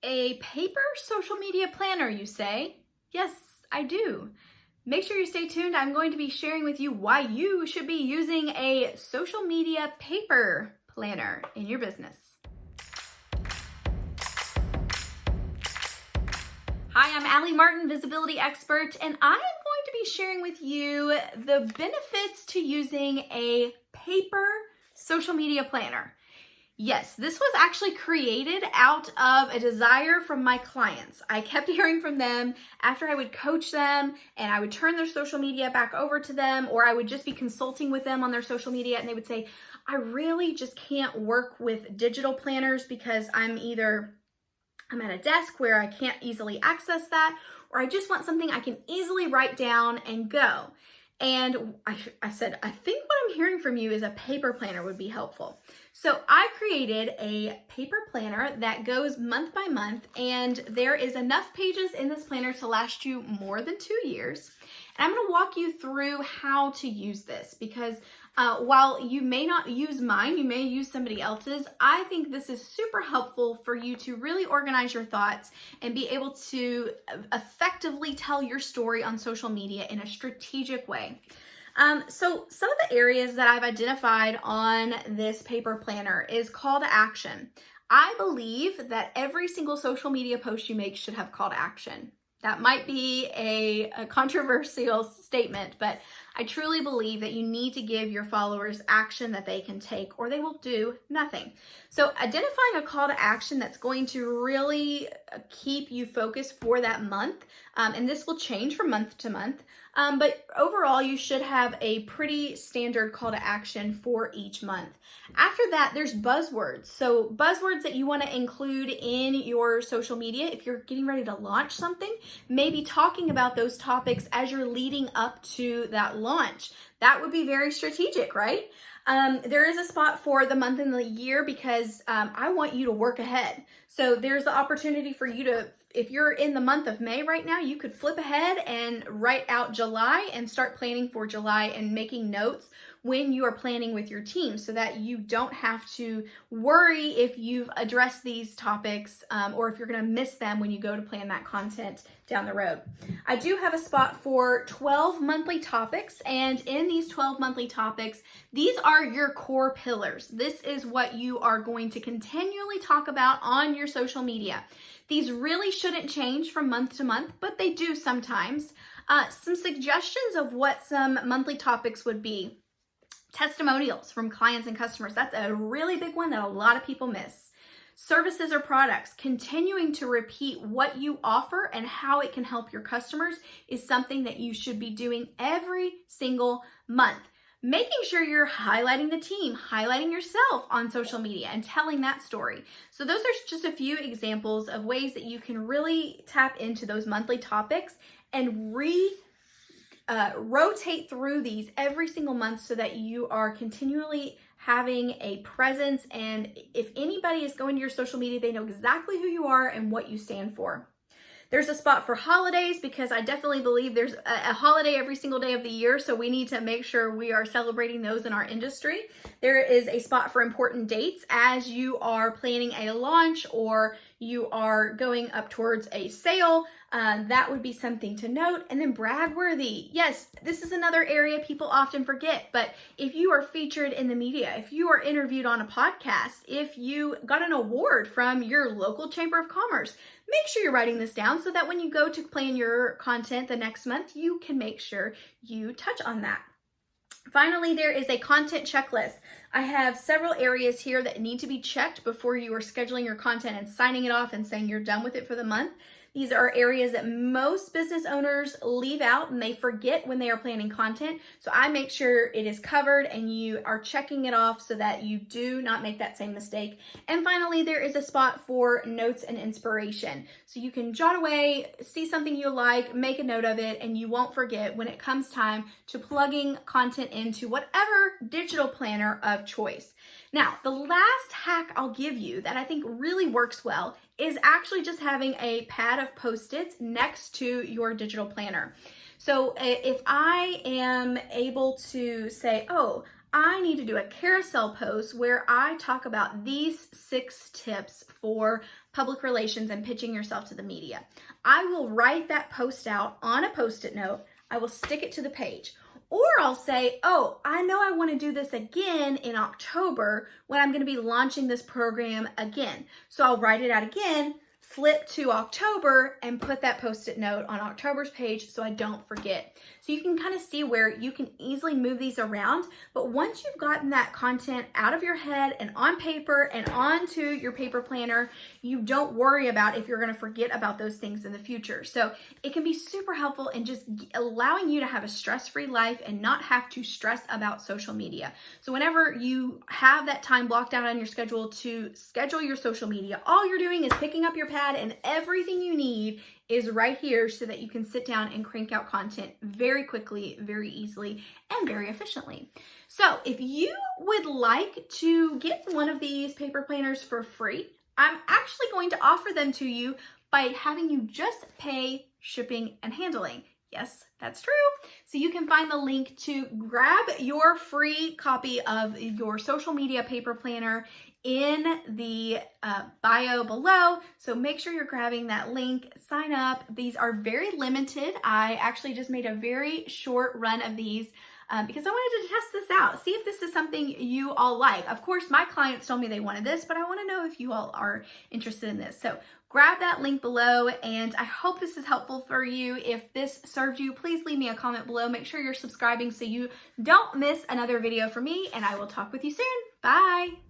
A paper social media planner, you say? Yes, I do. Make sure you stay tuned. I'm going to be sharing with you why you should be using a social media paper planner in your business. Hi, I'm Allie Martin, visibility expert, and I am going to be sharing with you the benefits to using a paper social media planner. Yes, this was actually created out of a desire from my clients. I kept hearing from them after I would coach them and I would turn their social media back over to them, or I would just be consulting with them on their social media, and they would say, I really just can't work with digital planners because I'm at a desk where I can't easily access that, or I just want something I can easily write down and go. And I said, I think what I'm hearing from you is a paper planner would be helpful. So I created a paper planner that goes month by month, and there is enough pages in this planner to last you more than 2 years. And I'm going to walk you through how to use this because while you may not use mine, you may use somebody else's, I think this is super helpful for you to really organize your thoughts and be able to effectively tell your story on social media in a strategic way. So some of the areas that I've identified on this paper planner is call to action. I believe that every single social media post you make should have call to action. That might be a controversial statement, but I truly believe that you need to give your followers action that they can take or they will do nothing. So identifying a call to action that's going to really keep you focused for that month, and this will change from month to month, but overall you should have a pretty standard call to action for each month. After that, there's buzzwords. So buzzwords that you want to include in your social media if you're getting ready to launch something, maybe talking about those topics as you're leading up to that launch. That would be very strategic, right? There is a spot for the month and the year because I want you to work ahead. So there's the opportunity for you to, if you're in the month of May right now, you could flip ahead and write out July and start planning for July and making notes when you are planning with your team so that you don't have to worry if you've addressed these topics or if you're going to miss them when you go to plan that content down the road. I do have a spot for 12 monthly topics, and in these 12 monthly topics, these are your core pillars. This is what you are going to continually talk about on your social media. These really shouldn't change from month to month, but they do sometimes. Some suggestions of what some monthly topics would be. Testimonials from clients and customers. That's a really big one that a lot of people miss. Services or products, continuing to repeat what you offer and how it can help your customers is something that you should be doing every single month. Making sure you're highlighting the team, highlighting yourself on social media and telling that story. So those are just a few examples of ways that you can really tap into those monthly topics and rotate through these every single month so that you are continually having a presence, and if anybody is going to your social media, they know exactly who you are and what you stand for. There's a spot for holidays because I definitely believe there's a holiday every single day of the year, so we need to make sure we are celebrating those in our industry. There is a spot for important dates as you are planning a launch or you are going up towards a sale. That would be something to note. And then brag-worthy. Yes, this is another area people often forget, but if you are featured in the media, if you are interviewed on a podcast, if you got an award from your local chamber of commerce, make sure you're writing this down so that when you go to plan your content the next month, you can make sure you touch on that. Finally, there is a content checklist. I have several areas here that need to be checked before you are scheduling your content and signing it off and saying you're done with it for the month. These are areas that most business owners leave out and they forget when they are planning content. So I make sure it is covered and you are checking it off so that you do not make that same mistake. And finally, there is a spot for notes and inspiration. So you can jot away, see something you like, make a note of it, and you won't forget when it comes time to plugging content into whatever digital planner of choice. Now, the last hack I'll give you that I think really works well is actually just having a pad of Post-its next to your digital planner. So if I am able to say, oh, I need to do a carousel post where I talk about these 6 tips for public relations and pitching yourself to the media. I will write that post out on a Post-it note. I will stick it to the page. Or I'll say, oh, I know I want to do this again in October when I'm going to be launching this program again. So I'll write it out again, flip to October, and put that Post-it note on October's page so I don't forget. So you can kind of see where you can easily move these around, but once you've gotten that content out of your head and on paper and onto your paper planner, you don't worry about if you're going to forget about those things in the future. So it can be super helpful in just allowing you to have a stress-free life and not have to stress about social media. So whenever you have that time blocked out on your schedule to schedule your social media, all you're doing is picking up your pad and everything you need is right here so that you can sit down and crank out content very quickly, very easily, and very efficiently. So if you would like to get one of these paper planners for free, I'm actually going to offer them to you by having you just pay shipping and handling. Yes, that's true. So you can find the link to grab your free copy of your social media paper planner in the bio below. So make sure you're grabbing that link, sign up. These are very limited. I actually just made a very short run of these because I wanted to test this out, see if this is something you all like. Of course, my clients told me they wanted this, but I want to know if you all are interested in this. So grab that link below, and I hope this is helpful for you. If this served you, please leave me a comment below. Make sure you're subscribing so you don't miss another video from me, and I will talk with you soon. Bye.